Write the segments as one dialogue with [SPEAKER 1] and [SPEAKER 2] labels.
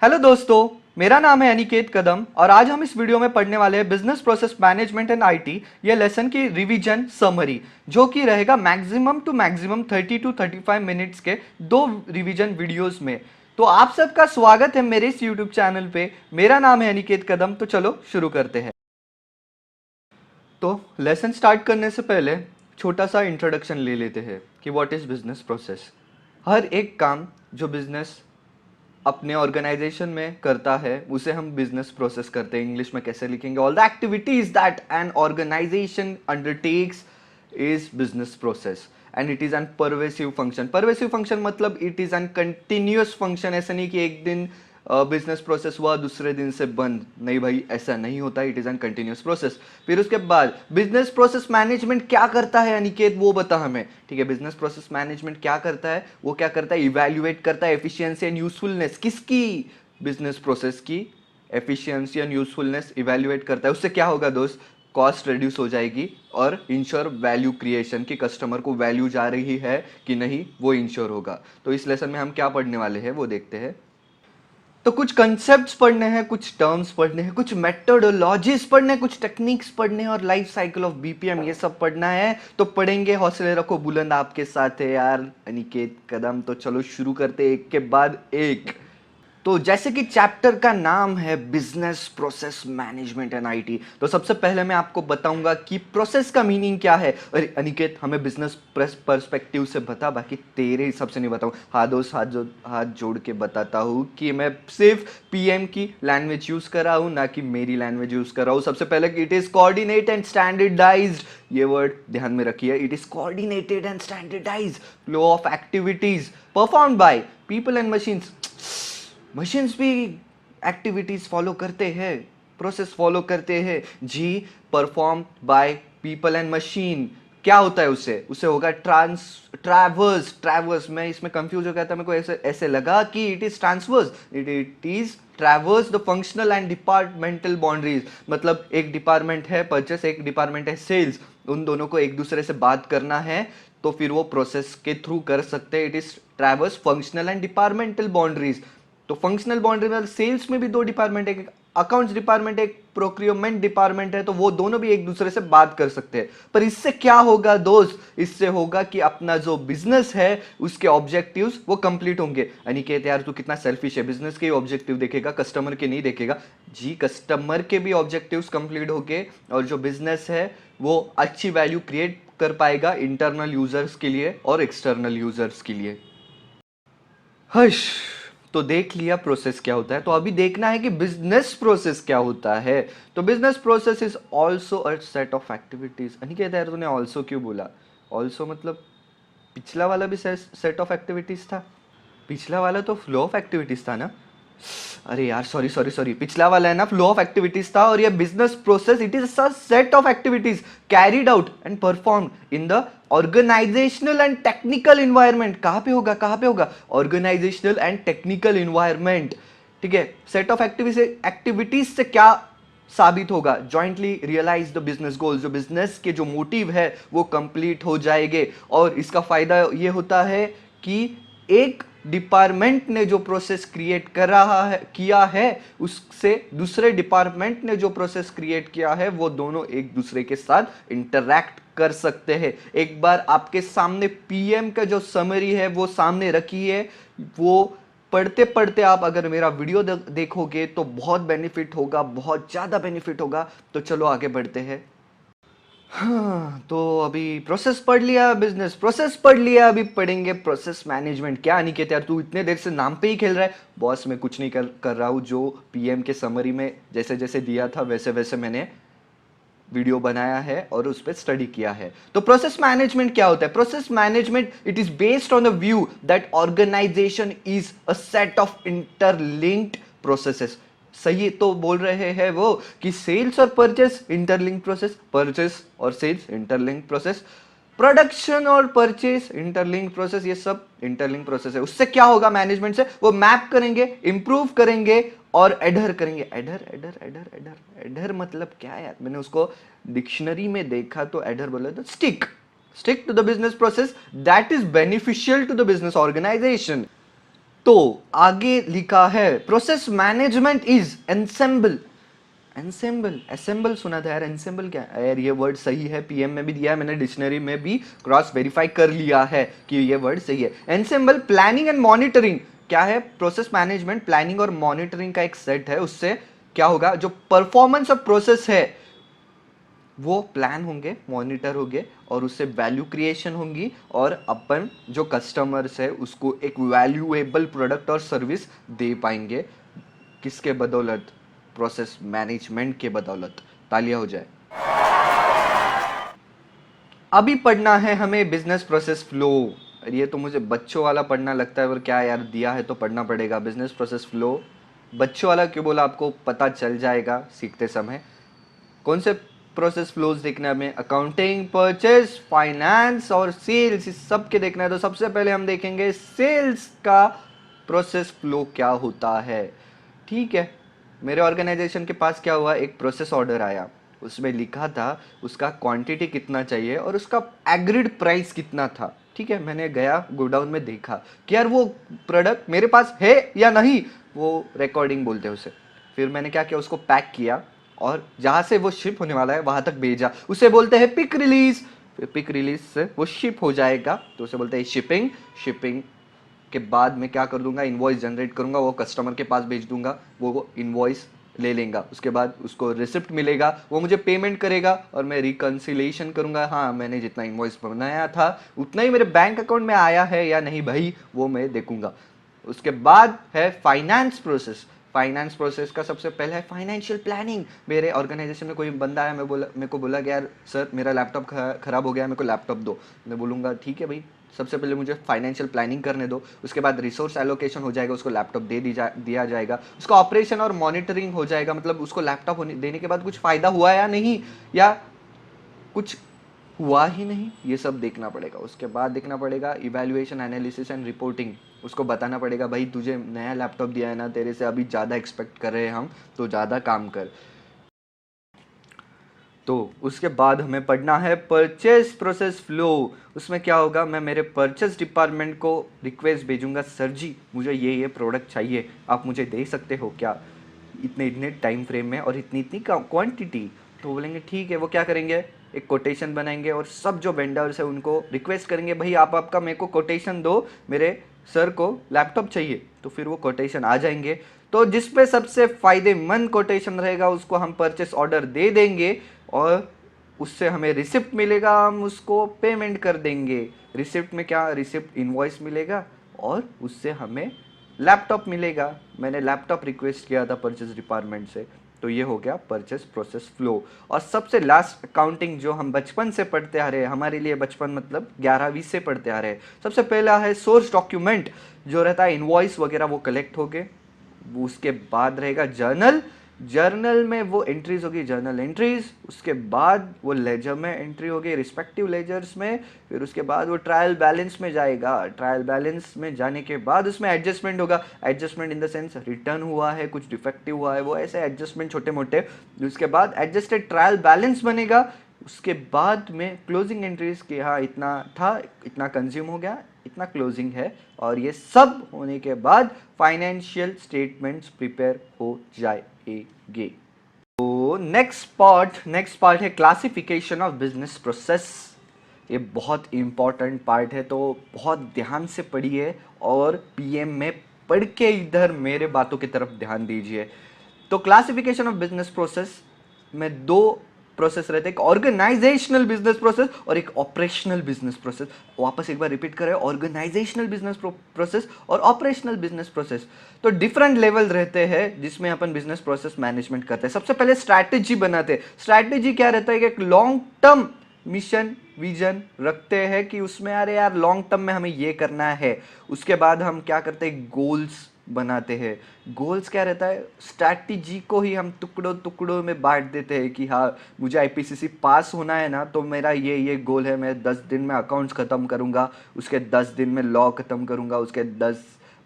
[SPEAKER 1] Hello दोस्तों, मेरा नाम है अनिकेत कदम और आज हम इस वीडियो में पढ़ने वाले हैं business process management and IT. ये लेसन की रिवीजन समरी जो कि रहेगा maximum to maximum 30 to 35 minutes के दो रिवीजन वीडियोस में। तो आप सबका स्वागत है मेरे इस यूट्यूब चैनल पे। मेरा नाम है अनिकेत कदम। तो चलो शुरू करते हैं। तो लेसन स्टार्ट करने से पहले छोटा सा इंट्रोडक्शन ले लेते हैं कि व्हाट इज बिजनेस प्रोसेस। हर एक काम जो बिजनेस अपने ऑर्गेनाइजेशन में करता है उसे हम बिजनेस प्रोसेस करते हैं। इंग्लिश में कैसे लिखेंगे? All the activities that an organization undertakes is business process and it is an pervasive function. Pervasive function मतलब it is an continuous function. ऐसा नहीं कि एक दिन बिजनेस प्रोसेस हुआ दूसरे दिन से बंद, नहीं भाई, ऐसा नहीं होता। It is an continuous process. फिर उसके बाद बिजनेस प्रोसेस मैनेजमेंट क्या करता है अनिकेत, वो बता हमें। ठीक है, बिजनेस प्रोसेस मैनेजमेंट क्या करता है? वो क्या करता है? इवैल्यूएट करता है एफिशिएंसी एंड यूजफुलनेस। किसकी? बिजनेस प्रोसेस की एफिशिएंसी एंड यूजफुलनेस इवैल्यूएट करता है। उससे क्या होगा दोस्त? कॉस्ट रिड्यूस हो जाएगी और इंश्योर वैल्यू क्रिएशन की कस्टमर को वैल्यू जा रही है कि नहीं, वो इंश्योर होगा। तो इस लेसन में हम क्या पढ़ने वाले हैं वो देखते हैं। तो कुछ कंसेप्ट्स पढ़ने हैं, कुछ टर्म्स पढ़ने हैं, कुछ मेथोडोलॉजीज पढ़ने हैं, कुछ टेक्निक्स पढ़ने हैं और लाइफ साइकिल ऑफ बीपीएम ये सब पढ़ना है। तो पढ़ेंगे, हौसले रखो बुलंद, आपके साथ है यार अनिकेत कदम। तो चलो शुरू करते एक के बाद एक। तो जैसे कि चैप्टर का नाम है business process management and IT, तो सबसे पहले मैं आपको बताऊंगा कि प्रोसेस का मीनिंग क्या है। अरे अनिकेत, हमें बिजनेस पर्सपेक्टिव से बता, बाकी तेरे हिसाब से नहीं बताऊं। हाँ दोस्त, हाथ जोड़ के बताता हूं कि मैं सिर्फ पीएम की लैंग्वेज यूज कर रहा हूं, ना कि मेरी लैंग्वेज यूज कर रहा हूं। सबसे पहले it is coordinate and standardized, ये वर्ड ध्यान में रखिए। It is coordinated and standardized flow of activities performed by people and machines. Machines भी एक्टिविटीज फॉलो करते हैं, प्रोसेस फॉलो करते हैं जी। Perform by people and machine क्या होता है? उससे उससे होगा ट्रैवर्स। मैं इसमें कंफ्यूज हो गया था, मेरे को ऐसे ऐसे लगा कि it is transverse. It is traverse the functional and departmental boundaries. मतलब एक डिपार्टमेंट है परचेस, एक डिपार्टमेंट है सेल्स, उन दोनों को एक दूसरे से बात करना है तो फिर वो प्रोसेस के थ्रू कर सकते हैं। It is traverse functional and departmental boundaries. तो फंक्शनल बाउंड्री में सेल्स में भी दो डिपार्टमेंट है, एक अकाउंट्स डिपार्टमेंट, एक प्रोक्योरमेंट डिपार्टमेंट है, तो वो दोनों भी एक दूसरे से बात कर सकते हैं। पर इससे क्या होगा दोस्त? इससे होगा कि अपना जो बिजनेस है उसके ऑब्जेक्टिव्स वो कंप्लीट होंगे। अनिकेत यार तू कितना सेल्फिश है, बिजनेस के ही ऑब्जेक्टिव देखेगा, कस्टमर के नहीं देखेगा। जी, कस्टमर के भी ऑब्जेक्टिव्स कंप्लीट होंगे और जो बिजनेस है वो अच्छी वैल्यू क्रिएट कर पाएगा इंटरनल यूजर्स के लिए और एक्सटर्नल यूजर्स के लिए। हश, तो देख लिया प्रोसेस क्या होता है, तो अभी देखना है कि बिजनेस प्रोसेस क्या होता है। तो business process is also a set of activities. नहीं कहता यार तूने ऑल्सो क्यों बोला? ऑल्सो मतलब पिछला वाला भी सेट ऑफ एक्टिविटीज था। पिछला वाला तो फ्लो ऑफ एक्टिविटीज था ना। अरे यार सॉरी सॉरी सॉरी, पिछला वाला है ना फ्लो ऑफ एक्टिविटीज था, और ये business process it is a set of activities carried out and performed in the organisational and technical environment. कहां पे होगा? कहां पे होगा? Organisational and technical environment. ठीक है, सेट ऑफ एक्टिविटीज से क्या साबित होगा? Jointly realise the business goals. जो बिजनेस के जो मोटिव है वो कंप्लीट हो जाएंगे। और इसका फायदा ये होता है कि एक डिपार्टमेंट ने जो प्रोसेस क्रिएट कर रहा है किया है उससे दूसरे डिपार्टमेंट ने जो प्रोसेस क्रिएट किया है वो दोनों एक दूसरे के साथ इंटरैक्ट कर सकते हैं। एक बार आपके सामने पीएम का जो समरी है वो सामने रखी है, वो पढ़ते पढ़ते आप अगर मेरा वीडियो देखोगे तो बहुत बेनिफिट होगा, बहुत ज्यादा बेनिफिट होगा। तो चलो आगे बढ़ते हैं। हाँ, तो अभी प्रोसेस पढ़ लिया, बिजनेस प्रोसेस पढ़ लिया, अभी पढ़ेंगे प्रोसेस मैनेजमेंट। क्या अनिकेत यार तू इतने देर से नाम पे ही खेल रहा है? बॉस मैं कुछ नहीं कर रहा हूँ, जो पीएम के समरी में जैसे जैसे दिया था वैसे वैसे मैंने वीडियो बनाया है और उस पर स्टडी किया है। तो प्रोसेस मैनेजमेंट क्या होता है? Process management it is based on the view that organisation is a set of interlinked processes. सही तो बोल रहे हैं वो कि सेल्स और परचेस इंटरलिंक प्रोसेस, परचेस और सेल्स इंटरलिंक प्रोसेस, प्रोडक्शन और परचेस इंटरलिंक प्रोसेस, ये सब इंटरलिंक प्रोसेस है। उससे क्या होगा? मैनेजमेंट से वो मैप करेंगे, इंप्रूव करेंगे और एडर करेंगे। Adder adder adder adder adder मतलब क्या है यार? मैंने उसको डिक्शनरी में देखा तो एडर बोला था stick to the business process that is beneficial to the business organisation. तो आगे लिखा है process management is ensemble. Assemble सुना था यार, एनसेम्बल क्या है यार? ये वर्ड सही है, पीएम में भी दिया है मैंने, डिक्शनरी में भी क्रॉस वेरीफाई कर लिया है कि ये वर्ड सही है। एनसेम्बल प्लानिंग एंड मॉनिटरिंग क्या है? प्रोसेस मैनेजमेंट प्लानिंग और मॉनिटरिंग का एक सेट है। उससे क्या होगा, जो परफॉर्मेंस ऑफ प्रोसेस है वो प्लान होंगे, मॉनिटर होंगे और उससे वैल्यू क्रिएशन होंगी और अपन जो कस्टमर्स है उसको एक वैल्यूएबल प्रोडक्ट और सर्विस दे पाएंगे। किसके बदौलत? प्रोसेस मैनेजमेंट के बदौलत। तालियां हो जाए। अभी पढ़ना है हमें बिजनेस प्रोसेस फ्लो। ये तो मुझे बच्चों वाला पढ़ना लगता है, पर क्या यार, दिया है तो पढ़ना पड़ेगा। बिजनेस प्रोसेस फ्लो बच्चों वाला क्यों बोला, आपको पता चल जाएगा सीखते समय। कौन से प्रोसेस फ्लोज देखना है हमें? अकाउंटिंग, परचेज, फाइनेंस और सेल्स, इस सब के देखना है। तो सबसे पहले हम देखेंगे सेल्स का प्रोसेस फ्लो क्या होता है। ठीक है, मेरे ऑर्गेनाइजेशन के पास क्या हुआ, एक प्रोसेस ऑर्डर आया, उसमें लिखा था उसका क्वांटिटी कितना चाहिए और उसका एग्रीड प्राइस कितना था। ठीक है, मैंने गया गोडाउन में देखा कि यार वो प्रोडक्ट मेरे पास है या नहीं, वो रिकॉर्डिंग बोलते हैं उसे। फिर मैंने क्या किया, उसको पैक किया और जहां से वो शिप होने वाला है वहां तक भेजा। उसे बोलते हैं पिक रिलीज। फिर पिक रिलीज से वो शिप हो जाएगा तो उसे बोलते हैं शिपिंग। शिपिंग के बाद मैं क्या कर दूंगा, इनवॉइस जनरेट करूंगा, वो कस्टमर के पास भेज दूंगा, वो इनवॉइस ले लेगा। उसके बाद उसको रिसिप्ट मिलेगा, वो मुझे पेमेंट करेगा और मैं रिकंसिलेशन करूंगा। हाँ, मैंने जितना इनवॉइस बनाया था उतना ही मेरे बैंक अकाउंट में आया है या नहीं भाई, वो मैं देखूंगा। उसके बाद है फाइनेंस प्रोसेस। फाइनेंस प्रोसेस का सबसे पहले है फाइनेंशियल प्लानिंग। मेरे ऑर्गेनाइजेशन में कोई बंदा है, मेरे को बोला कि यार सर मेरा लैपटॉप खराब हो गया है, मेरे को लैपटॉप दो। मैं बोलूँगा ठीक है भाई, सबसे पहले मुझे फाइनेंशियल प्लानिंग करने दो। उसके बाद रिसोर्स एलोकेशन हो जाएगा, उसको लैपटॉप दिया जाएगा। उसका ऑपरेशन और मॉनिटरिंग हो जाएगा, मतलब उसको लैपटॉप देने के बाद कुछ फ़ायदा हुआ या नहीं, या कुछ हुआ ही नहीं, ये सब देखना पड़ेगा। उसके बाद देखना पड़ेगा इवैल्यूएशन, एनालिसिस एंड रिपोर्टिंग। उसको बताना पड़ेगा भाई तुझे नया लैपटॉप दिया है ना, तेरे से अभी ज़्यादा एक्सपेक्ट कर रहे हैं हम, तो ज़्यादा काम कर। तो उसके बाद हमें पढ़ना है परचेज प्रोसेस फ्लो। उसमें क्या होगा, मैं मेरे परचेज डिपार्टमेंट को रिक्वेस्ट भेजूंगा, सर जी मुझे ये प्रोडक्ट चाहिए, आप मुझे दे सकते हो क्या इतने इतने टाइम फ्रेम में और इतनी इतनी क्वांटिटी। तो बोलेंगे ठीक है। वो क्या करेंगे, एक कोटेशन बनाएंगे और सब जो वेंडर्स है उनको रिक्वेस्ट करेंगे भाई आप आपका मेरे को कोटेशन दो, मेरे सर को लैपटॉप चाहिए। तो फिर वो कोटेशन आ जाएंगे। तो जिस पे सबसे फायदेमंद कोटेशन रहेगा उसको हम परचेस ऑर्डर दे देंगे और उससे हमें रिसिप्ट मिलेगा, हम उसको पेमेंट कर देंगे। रिसिप्ट में क्या, रिसिप्ट इनवॉइस मिलेगा और उससे हमें लैपटॉप मिलेगा। मैंने लैपटॉप रिक्वेस्ट किया था परचेस डिपार्टमेंट से। तो ये हो गया परचेस प्रोसेस फ्लो। और सबसे लास्ट अकाउंटिंग, जो हम बचपन से पढ़ते आ रहे हैं, हमारे लिए बचपन मतलब 11वीं से पढ़ते आ रहे हैं। सबसे पहला है सोर्स डॉक्यूमेंट, जो रहता है इनवॉइस वगैरह वो कलेक्ट हो गए। उसके बाद रहेगा जर्नल। जर्नल में वो एंट्रीज होगी, जर्नल एंट्रीज। उसके बाद वो लेजर में एंट्री होगी, रिस्पेक्टिव लेजर्स में। फिर उसके बाद वो ट्रायल बैलेंस में जाएगा। ट्रायल बैलेंस में जाने के बाद उसमें एडजस्टमेंट होगा। Adjustment in the sense return हुआ है, कुछ डिफेक्टिव हुआ है, वो ऐसे एडजस्टमेंट छोटे मोटे। उसके बाद एडजस्टेड ट्रायल बैलेंस बनेगा। उसके बाद में क्लोजिंग एंट्रीज के, हाँ इतना था, इतना कंज्यूम हो गया, इतना क्लोजिंग है। और ये सब होने के बाद फाइनेंशियल स्टेटमेंट्स प्रिपेयर हो जाएंगे। तो नेक्स्ट पार्ट है क्लासिफिकेशन ऑफ बिजनेस प्रोसेस। ये बहुत इंपॉर्टेंट पार्ट है, तो बहुत ध्यान से पढ़िए और पीएम में पढ़ के इधर मेरे बातों की तरफ ध्यान दीजिए। तो क्लासिफिकेशन ऑफ बिजनेस प्रोसेस में दो प्रोसेस रहते हैं, एक ऑर्गेनाइजेशनल बिजनेस प्रोसेस और एक ऑपरेशनल बिजनेस प्रोसेस। वापस एक बार रिपीट करें, ऑर्गेनाइजेशनल बिजनेस प्रोसेस और ऑपरेशनल बिजनेस प्रोसेस। तो डिफरेंट लेवल रहते हैं जिसमें अपन बिजनेस प्रोसेस मैनेजमेंट करते हैं। सबसे पहले स्ट्रैटेजी बनाते हैं। स्ट्रैटेजी क्या रहता है कि एक लॉन्ग टर्म मिशन विजन रखते हैं कि उसमें अरे यार लॉन्ग टर्म में हमें ये करना है। उसके बाद हम क्या करते हैं, गोल्स बनाते हैं। गोल्स क्या रहता है, स्ट्रैटेजी को ही हम टुकड़ों टुकड़ों में बांट देते हैं कि हाँ मुझे आईपीसीसी पास होना है ना, तो मेरा ये गोल है, मैं 10 दिन में अकाउंट्स ख़त्म करूँगा, उसके 10 दिन में लॉ ख़त्म करूँगा, उसके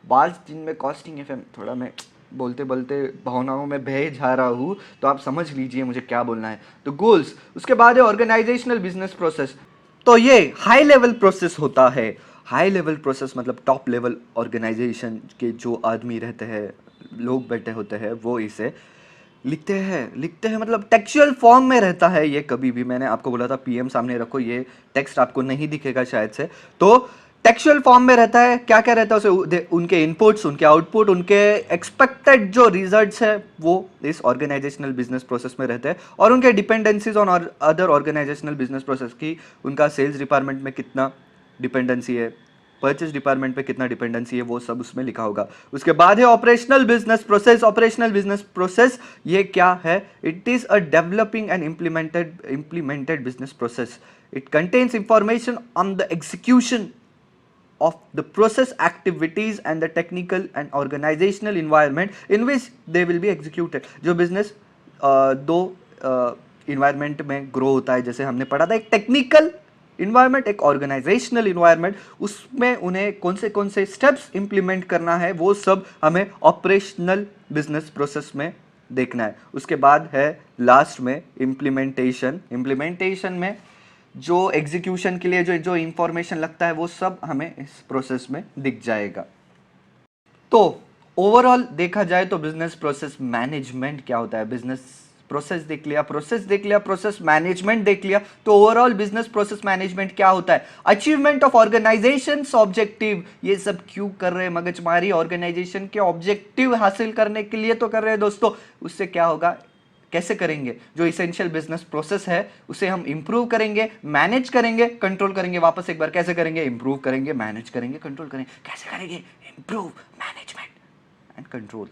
[SPEAKER 1] 5 दिन में कॉस्टिंग एफएम। थोड़ा मैं बोलते बोलते भावनाओं में बह जा रहा हूँ, तो आप समझ लीजिए मुझे क्या बोलना है। तो गोल्स। उसके बाद है ऑर्गेनाइजेशनल बिजनेस प्रोसेस। तो ये हाई लेवल प्रोसेस होता है। हाई लेवल प्रोसेस मतलब टॉप लेवल ऑर्गेनाइजेशन के जो आदमी रहते हैं, लोग बैठे होते हैं, वो इसे लिखते हैं मतलब टेक्सचुअल फॉर्म में रहता है ये। कभी भी मैंने आपको बोला था पीएम सामने रखो, ये टेक्स्ट आपको नहीं दिखेगा शायद से, तो टेक्सचुअल फॉर्म में रहता है। क्या क्या रहता है उसे, उनके इनपुट्स, उनके आउटपुट, उनके एक्सपेक्टेड जो रिजल्ट्स है वो इस ऑर्गेनाइजेशनल बिजनेस प्रोसेस में रहते हैं, और उनके dependencies on other organisational business process की, उनका सेल्स डिपार्टमेंट में कितना डिपेंडेंसी है, परचेज डिपार्टमेंट पे कितना डिपेंडेंसी है, वो सब उसमें लिखा होगा। उसके बाद है operational business process. Operational business process ये क्या है? It is a developing and implemented business process. It contains information on the execution of the process activities and the technical and organizational environment in which they will be executed. जो business दो environment में grow होता है, जैसे हमने पढ़ा था, एक टेक्निकल इन्वायरमेंट, एक ऑर्गेनाइजेशनल इन्वायरमेंट, उसमें उन्हें कौन से स्टेप्स इंप्लीमेंट करना है, वो सब हमें ऑपरेशनल बिजनेस प्रोसेस में देखना है। उसके बाद है लास्ट में इम्प्लीमेंटेशन में जो एग्जीक्यूशन के लिए जो इंफॉर्मेशन लगता है वो सब हमें इस प्रोसेस में दिख जाएगा। तो ओवरऑल देखा जाए तो बिजनेस प्रोसेस मैनेजमेंट क्या होता है? बिजनेस प्रोसेस देख लिया, प्रोसेस मैनेजमेंट देख लिया, तो ओवरऑल बिजनेस प्रोसेस मैनेजमेंट क्या होता है? Achievement of organisation objective. ये सब क्यों कर रहे हैं मगजमारी? ऑर्गेनाइजेशन के ऑब्जेक्टिव हासिल करने के लिए तो कर रहे हैं दोस्तों। उससे क्या होगा, कैसे करेंगे? जो इसेंशियल बिजनेस प्रोसेस है उसे हम इंप्रूव करेंगे, मैनेज करेंगे, कंट्रोल करेंगे। वापस एक बार, कैसे करेंगे? इंप्रूव करेंगे, मैनेज करेंगे, कंट्रोल करेंगे। कैसे करेंगे? Improve, management and control.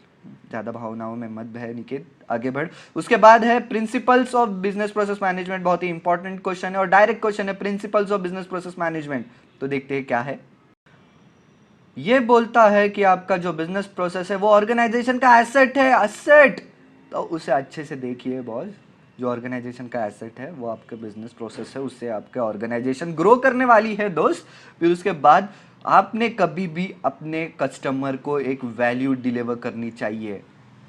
[SPEAKER 1] ज्यादा भावनाओं में मत बह निकेत, आगे बढ़। उसके बाद है principles of business process management. बहुत ही इंपॉर्टेंट क्वेश्चन है और डायरेक्ट क्वेश्चन है, principles of business process management. तो देखते हैं क्या है। ये बोलता है कि आपका जो बिजनेस प्रोसेस है वो ऑर्गेनाइजेशन का एसेट है। एसेट तो उसे अच्छे से देखिए बॉस। जो ऑर्गेनाइजेशन का एसेट है वो आपके बिजनेस प्रोसेस है, उससे आपके ऑर्गेनाइजेशन ग्रो करने वाली है दोस्त। फिर उसके बाद आपने कभी भी अपने कस्टमर को एक वैल्यू डिलीवर करनी चाहिए,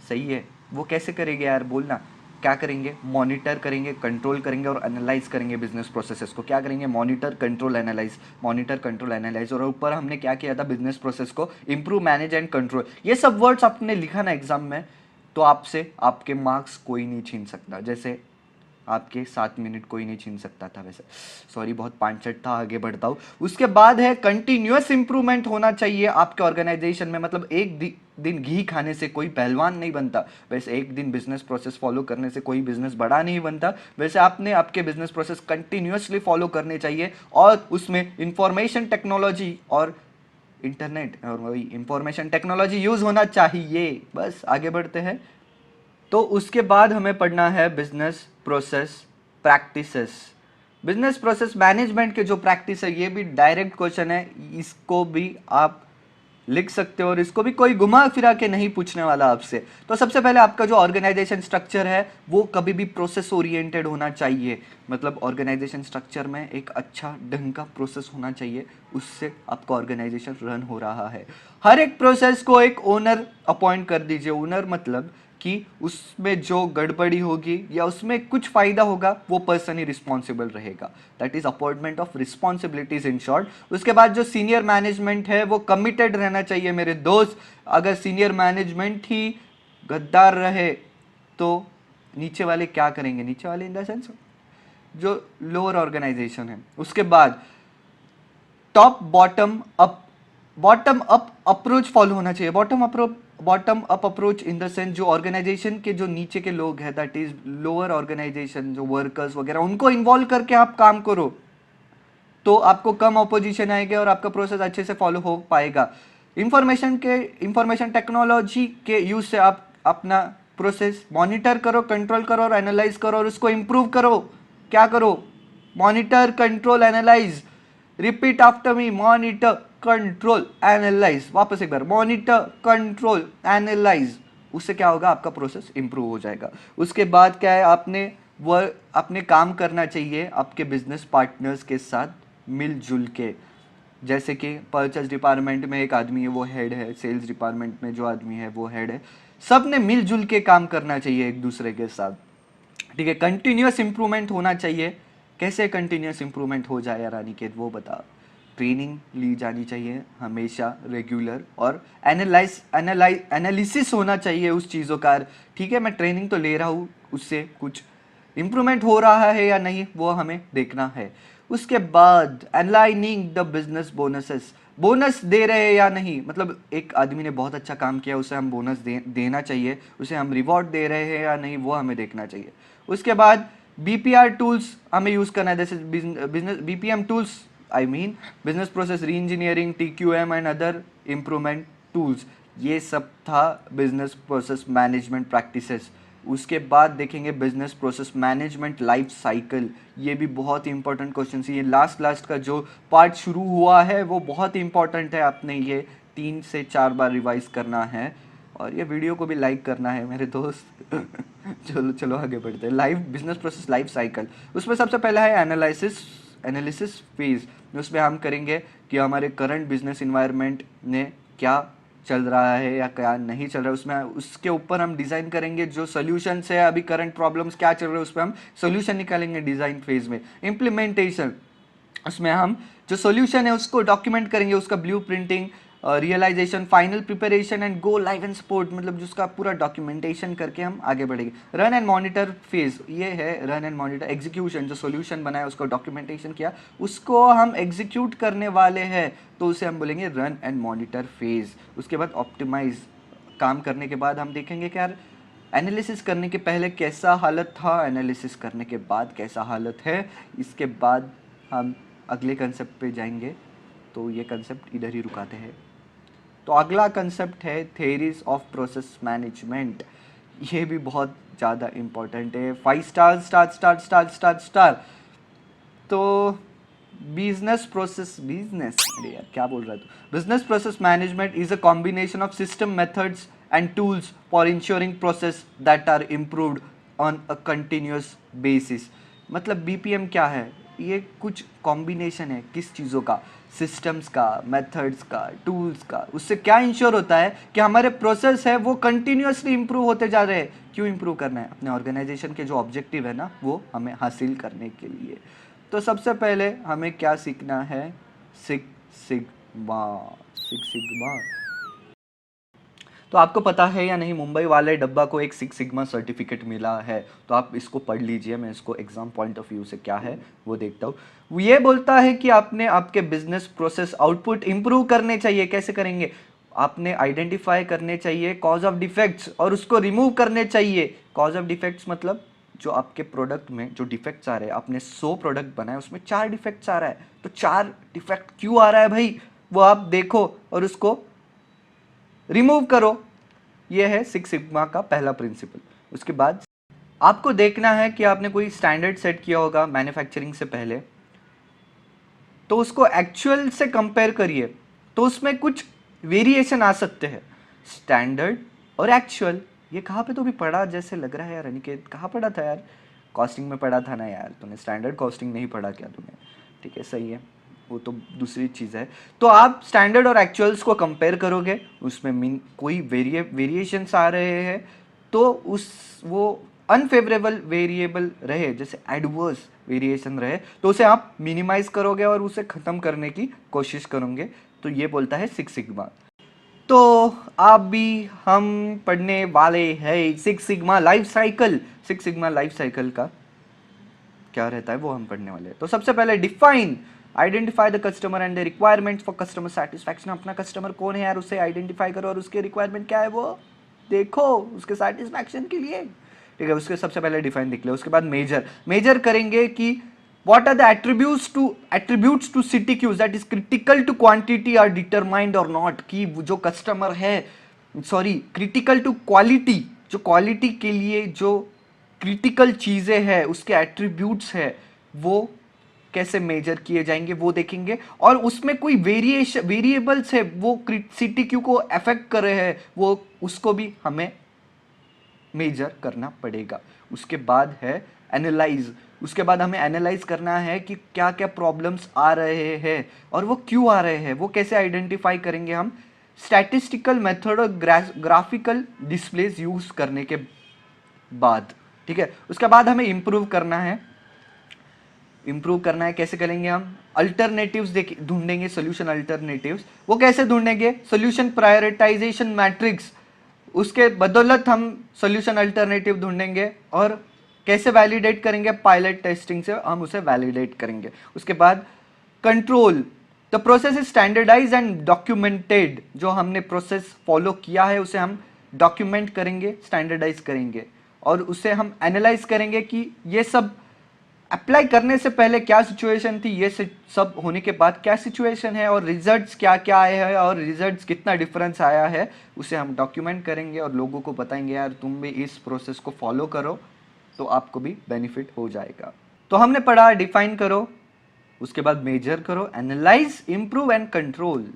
[SPEAKER 1] सही है? वो कैसे करेंगे यार, बोलना। क्या करेंगे? मॉनिटर करेंगे, कंट्रोल करेंगे और एनालाइज करेंगे बिजनेस प्रोसेसेस को। क्या करेंगे? Monitor, control, analyse, monitor, control, analyse. और ऊपर हमने क्या किया था? बिजनेस प्रोसेस को इंप्रूव, मैनेज एंड कंट्रोल। ये सब वर्ड्स आपने लिखा ना एग्जाम में, तो आपसे आपके मार्क्स कोई नहीं छीन सकता। जैसे आपके 7 मिनट कोई नहीं छीन सकता था, वैसे सॉरी बहुत पांचट था, आगे बढ़ता हूँ। उसके बाद है कंटिन्यूअस इंप्रूवमेंट होना चाहिए आपके ऑर्गेनाइजेशन में। मतलब एक दिन घी खाने से कोई पहलवान नहीं बनता, वैसे एक दिन बिजनेस प्रोसेस फॉलो करने से कोई बिजनेस बड़ा नहीं बनता। वैसे आपने आपके बिजनेस प्रोसेस कंटिन्यूअसली फॉलो करने चाहिए, और उसमें इंफॉर्मेशन टेक्नोलॉजी और इंटरनेट और वही इंफॉर्मेशन टेक्नोलॉजी यूज होना चाहिए। बस आगे बढ़ते हैं। तो उसके बाद हमें पढ़ना है business process practices. Business process management के जो प्रैक्टिस है, ये भी डायरेक्ट क्वेश्चन है, इसको भी आप लिख सकते हो और इसको भी कोई घुमा फिरा के नहीं पूछने वाला आपसे। तो सबसे पहले आपका जो ऑर्गेनाइजेशन स्ट्रक्चर है वो कभी भी प्रोसेस ओरिएंटेड होना चाहिए। मतलब ऑर्गेनाइजेशन स्ट्रक्चर में एक अच्छा ढंग का प्रोसेस होना चाहिए, उससे आपका ऑर्गेनाइजेशन रन हो रहा है। हर एक प्रोसेस को एक ओनर अपॉइंट कर दीजिए। ओनर मतलब कि उसमें जो गड़बड़ी होगी या उसमें कुछ फायदा होगा वो पर्सन ही रिस्पॉन्सिबल रहेगा। That is appointment of responsibilities in short. उसके बाद जो सीनियर मैनेजमेंट है वो कमिटेड रहना चाहिए मेरे दोस्त। अगर सीनियर मैनेजमेंट ही गद्दार रहे तो नीचे वाले क्या करेंगे? नीचे वाले इन द सेंस जो लोअर ऑर्गेनाइजेशन है। उसके बाद top bottom up approach follow होना चाहिए। Bottom up approach in the sense जो ऑर्गेनाइजेशन के जो नीचे के लोग हैं, दैट इज लोअर ऑर्गेनाइजेशन, जो वर्कर्स वगैरह, उनको इन्वॉल्व करके आप काम करो तो आपको कम ऑपोजिशन आएगा और आपका प्रोसेस अच्छे से फॉलो हो पाएगा। इंफॉर्मेशन टेक्नोलॉजी के यूज से आप अपना प्रोसेस मॉनिटर करो, कंट्रोल करो और एनालाइज करो और उसको इंप्रूव करो। क्या करो? Monitor, control, analyse. Repeat after me, monitor, control, analyse. वापस एक बार, मॉनिटर, कंट्रोल, एनालाइज। उससे क्या होगा? आपका प्रोसेस इंप्रूव हो जाएगा। उसके बाद क्या है? आपने काम करना चाहिए आपके बिजनेस पार्टनर्स के साथ मिलजुल के। जैसे कि परचेज डिपार्टमेंट में एक आदमी है वो हेड है, सेल्स डिपार्टमेंट में जो आदमी है वो हेड है। सब ने मिलजुल के काम करना चाहिए एक दूसरे के साथ, ठीक है? कंटिन्यूअस इंप्रूवमेंट होना चाहिए। कैसे कंटिन्यूअस इंप्रूवमेंट हो जाए यार अनिकेत, वो बता। ट्रेनिंग ली जानी चाहिए हमेशा रेगुलर, और एनालिसिस होना चाहिए उस चीज़ों का। ठीक है, मैं ट्रेनिंग तो ले रहा हूँ, उससे कुछ इम्प्रूवमेंट हो रहा है या नहीं वो हमें देखना है। उसके बाद aligning the business bonuses, bonus दे रहे हैं या नहीं, मतलब एक आदमी ने बहुत अच्छा काम किया उसे हम बोनस देना चाहिए, उसे हम रिवॉर्ड दे रहे हैं या नहीं वो हमें देखना चाहिए। उसके बाद बीपीआर टूल्स हमें यूज़ करना है, जैसे business BPM tools, I mean business process री engineering, TQM and other improvement tools. ये सब था बिजनेस प्रोसेस मैनेजमेंट प्रैक्टिसेस। उसके बाद देखेंगे business process management life cycle. ये भी बहुत इंपॉर्टेंट क्वेश्चन है, ये लास्ट का जो पार्ट शुरू हुआ है वो बहुत इंपॉर्टेंट है, आपने ये 3 से 4 बार रिवाइज करना है, और ये वीडियो को भी लाइक करना है मेरे दोस्त। चलो आगे बढ़ते हैं। Life business process life cycle, उसमें सबसे पहला है एनालिसिस फेज। उसमें हम करेंगे कि हमारे करंट बिजनेस इन्वायरमेंट में क्या चल रहा है या क्या नहीं चल रहा है, उसमें उसके ऊपर हम डिज़ाइन करेंगे जो सोल्यूशन है, अभी करंट प्रॉब्लम्स क्या चल रहे हैं उस पर हम सोल्यूशन निकालेंगे डिज़ाइन फेज में। इम्प्लीमेंटेशन, उसमें हम जो सोल्यूशन है उसको डॉक्यूमेंट करेंगे, उसका blue printing, realisation, final preparation and go live and support, मतलब जिसका पूरा डॉक्यूमेंटेशन करके हम आगे बढ़ेंगे। रन एंड मॉनिटर फेज, ये है रन एंड मॉनिटर। एग्जीक्यूशन, जो सोल्यूशन बनाया उसको डॉक्यूमेंटेशन किया उसको हम एग्जीक्यूट करने वाले हैं तो उसे हम बोलेंगे रन एंड मॉनिटर फेज। उसके बाद ऑप्टिमाइज, काम करने के बाद हम देखेंगे कि यार एनालिसिस करने के पहले कैसा हालत था, एनालिसिस करने के बाद कैसा हालत है। इसके बाद हम अगले कंसेप्ट पे जाएंगे, तो ये कंसेप्ट इधर ही रुकाते हैं। तो अगला कंसेप्ट है थेरीज ऑफ प्रोसेस मैनेजमेंट। ये भी बहुत ज़्यादा इम्पोर्टेंट है। 5 स्टार। तो बिजनेस अरे यार क्या बोल रहा है तू। Business process management is a combination of system, methods and tools for ensuring process that are improved on a continuous basis. मतलब बीपीएम क्या है, ये कुछ कॉम्बिनेशन है किस चीज़ों का, सिस्टम्स का, मेथड्स का, टूल्स का। उससे क्या इंश्योर होता है कि हमारे प्रोसेस है वो कंटिन्यूसली इंप्रूव होते जा रहे हैं। क्यों इंप्रूव करना है, अपने ऑर्गेनाइजेशन के जो ऑब्जेक्टिव है ना वो हमें हासिल करने के लिए। तो सबसे पहले हमें क्या सीखना है, सिग्मा। तो आपको पता है या नहीं, मुंबई वाले डब्बा को एक 6 सिग्मा सर्टिफिकेट मिला है, तो आप इसको पढ़ लीजिए। मैं इसको एग्जाम पॉइंट ऑफ व्यू से क्या है वो देखता हूँ। ये बोलता है कि आपने आपके बिजनेस प्रोसेस आउटपुट इंप्रूव करने चाहिए। कैसे करेंगे, आपने आइडेंटिफाई करने चाहिए कॉज ऑफ डिफेक्ट्स और उसको रिमूव करने चाहिए। कॉज ऑफ डिफेक्ट्स मतलब जो आपके प्रोडक्ट में जो डिफेक्ट्स आ रहे हैं, आपने 100 प्रोडक्ट बनाए उसमें 4 डिफेक्ट्स आ रहा है, तो 4 डिफेक्ट क्यों आ रहा है भाई, वो आप देखो और उसको रिमूव करो। ये है 6 सिग्मा का पहला प्रिंसिपल। उसके बाद आपको देखना है कि आपने कोई स्टैंडर्ड सेट किया होगा मैन्युफैक्चरिंग से पहले, तो उसको एक्चुअल से कंपेयर करिए, तो उसमें कुछ वेरिएशन आ सकते हैं। स्टैंडर्ड और एक्चुअल, ये कहाँ पे तो भी पढ़ा जैसे लग रहा है यार अनिकेत, कहाँ पढ़ा था यार, कॉस्टिंग में पढ़ा था ना यार तूने, स्टैंडर्ड कॉस्टिंग नहीं पढ़ा क्या तूने, ठीक है सही है, वो तो दूसरी चीज़ है। तो आप स्टैंडर्ड और एक्चुअल्स को कंपेयर करोगे, उसमें कोई वेरिएशंस आ रहे हैं तो वो अनफेवरेबल वेरिएबल रहे, जैसे एडवर्स वेरिएशन रहे, तो उसे आप मिनिमाइज करोगे और उसे ख़त्म करने की कोशिश करोगे। तो ये बोलता है 6 सिग्मा। तो आप भी हम पढ़ने वाले हैं 6 sigma life cycle. 6 sigma life cycle का क्या रहता है वो हम पढ़ने वाले हैं। तो सबसे पहले define, identify the customer and the requirement for customer satisfaction. अपना कस्टमर कौन है यार, उसे आइडेंटिफाई करो और उसके रिक्वायरमेंट क्या है वो देखो उसके सेटिस्फैक्शन के लिए, ठीक है। उसके सबसे पहले डिफाइन दिख ले। उसके बाद मेजर करेंगे कि what are the attributes to city queues that is critical to quantity are determined or not, कि जो कस्टमर है, सॉरी क्रिटिकल टू क्वालिटी, जो क्वालिटी के लिए जो क्रिटिकल चीज़ें हैं उसके एट्रीब्यूट्स है वो कैसे मेजर किए जाएंगे वो देखेंगे। और उसमें कोई वेरिएबल्स है वो सिटी क्यू को अफेक्ट कर रहे हैं, वो उसको भी हमें मेजर करना पड़ेगा। उसके बाद है एनालाइज। उसके बाद हमें एनालाइज करना है कि क्या क्या प्रॉब्लम्स आ रहे हैं और वो क्यों आ रहे हैं, वो कैसे आइडेंटिफाई करेंगे हम, स्टैटिस्टिकल मेथड और ग्राफिकल डिस्प्लेस यूज करने के बाद, ठीक है। उसके बाद हमें इंप्रूव करना है इम्प्रूव करना है, कैसे करेंगे हम? अल्टरनेटिव्स ढूंढेंगे, सोल्यूशन अल्टरनेटिव्स। वो कैसे ढूंढेंगे? सोल्यूशन प्रायोरिटाइजेशन मैट्रिक्स, उसके बदौलत हम सोल्यूशन अल्टरनेटिव ढूंढेंगे। और कैसे वैलिडेट करेंगे? पायलट टेस्टिंग से हम उसे वैलिडेट करेंगे। उसके बाद control, the process is standardise and documented. जो हमने प्रोसेस फॉलो किया है उसे हम डॉक्यूमेंट करेंगे, स्टैंडर्डाइज करेंगे, और उसे हम एनालाइज करेंगे कि ये सब अप्लाई करने से पहले क्या सिचुएशन थी, ये सब होने के बाद क्या सिचुएशन है, और रिजल्ट्स क्या क्या आए हैं, और रिजल्ट्स कितना डिफरेंस आया है, उसे हम डॉक्यूमेंट करेंगे और लोगों को बताएंगे यार तुम भी इस प्रोसेस को फॉलो करो तो आपको भी बेनिफिट हो जाएगा। तो हमने पढ़ा डिफाइन करो, उसके बाद मेजर करो, एनालाइज, इंप्रूव एंड कंट्रोल।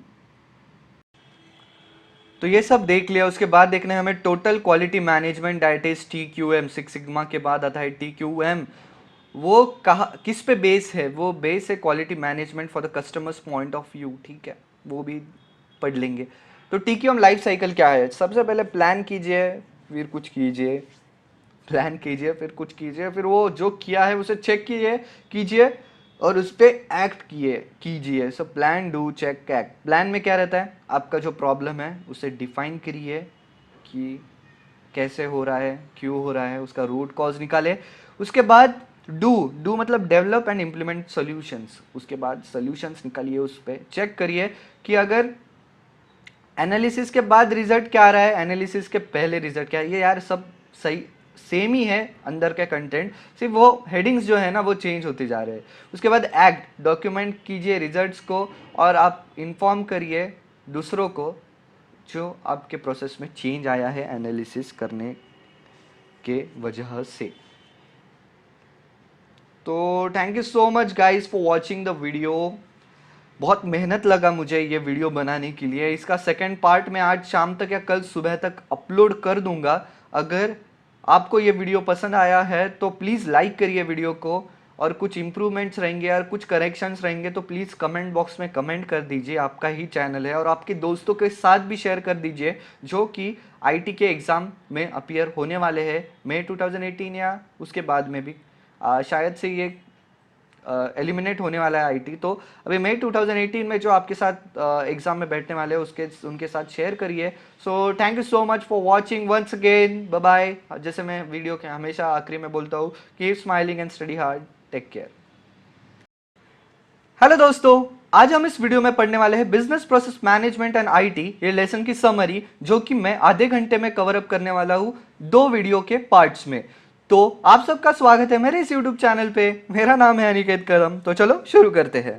[SPEAKER 1] तो ये सब देख लिया। उसके बाद देखना है हमें total quality management, that is TQM। Six sigma के बाद आता है TQM। वो कहा किस पे बेस है? वो बेस है quality management for the customers point of view, ठीक है, वो भी पढ़ लेंगे। तो TQM लाइफ साइकिल क्या है? सबसे पहले प्लान कीजिए, फिर कुछ कीजिए, प्लान कीजिए, फिर कुछ कीजिए, फिर वो जो किया है उसे चेक कीजिए और उस पर एक्ट कीजिए। So plan, do, check, act. Plan में क्या रहता है? आपका जो प्रॉब्लम है उसे डिफाइन करिए कि कैसे हो रहा है, क्यों हो रहा है, उसका रूट कॉज निकाले। उसके बाद डू मतलब डेवलप एंड इम्प्लीमेंट सॉल्यूशंस। उसके बाद सॉल्यूशंस निकालिए, उस पर चेक करिए कि अगर एनालिसिस के बाद रिजल्ट क्या आ रहा है, एनालिसिस के पहले रिजल्ट क्या है, ये यार सब सही सेम ही है अंदर के कंटेंट, सिर्फ वो हेडिंग्स जो है ना वो चेंज होते जा रहे हैं। उसके बाद एक्ट, डॉक्यूमेंट कीजिए रिजल्ट्स को, और आप इन्फॉर्म करिए दूसरों को जो आपके प्रोसेस में चेंज आया है एनालिसिस करने के वजह से। तो thank you so much guys for watching the video. बहुत मेहनत लगा मुझे ये वीडियो बनाने के लिए। इसका सेकंड पार्ट मैं आज शाम तक या कल सुबह तक अपलोड कर दूंगा। अगर आपको ये वीडियो पसंद आया है तो प्लीज़ लाइक करिए वीडियो को, और कुछ इंप्रूवमेंट्स रहेंगे और कुछ करेक्शंस रहेंगे तो प्लीज़ कमेंट बॉक्स में कमेंट कर दीजिए। आपका ही चैनल है, और आपके दोस्तों के साथ भी शेयर कर दीजिए जो कि IT के एग्ज़ाम में अपीयर होने वाले हैं मई 2018 या उसके बाद में भी। शायद से ये एलिमिनेट होने वाला है IT। तो अभी मई 2018 में जो आपके साथ एग्जाम में बैठने वाले हैं उनके साथ शेयर करिए। So thank you so much for watching once again, bye bye. जैसे मैं वीडियो के हमेशा आखिरी में बोलता हूँ, keep smiling and study hard, take care. Hello दोस्तों, आज हम इस वीडियो में पढ़ने वाले हैं business process management and IT, ये लेसन की समरी, जो कि मैं आधे घंटे में कवर अप करने वाला हूँ 2 वीडियो के पार्ट्स में। तो आप सबका स्वागत है मेरे इस YouTube चैनल पे। मेरा नाम है अनिकेत करम। तो चलो शुरू करते हैं।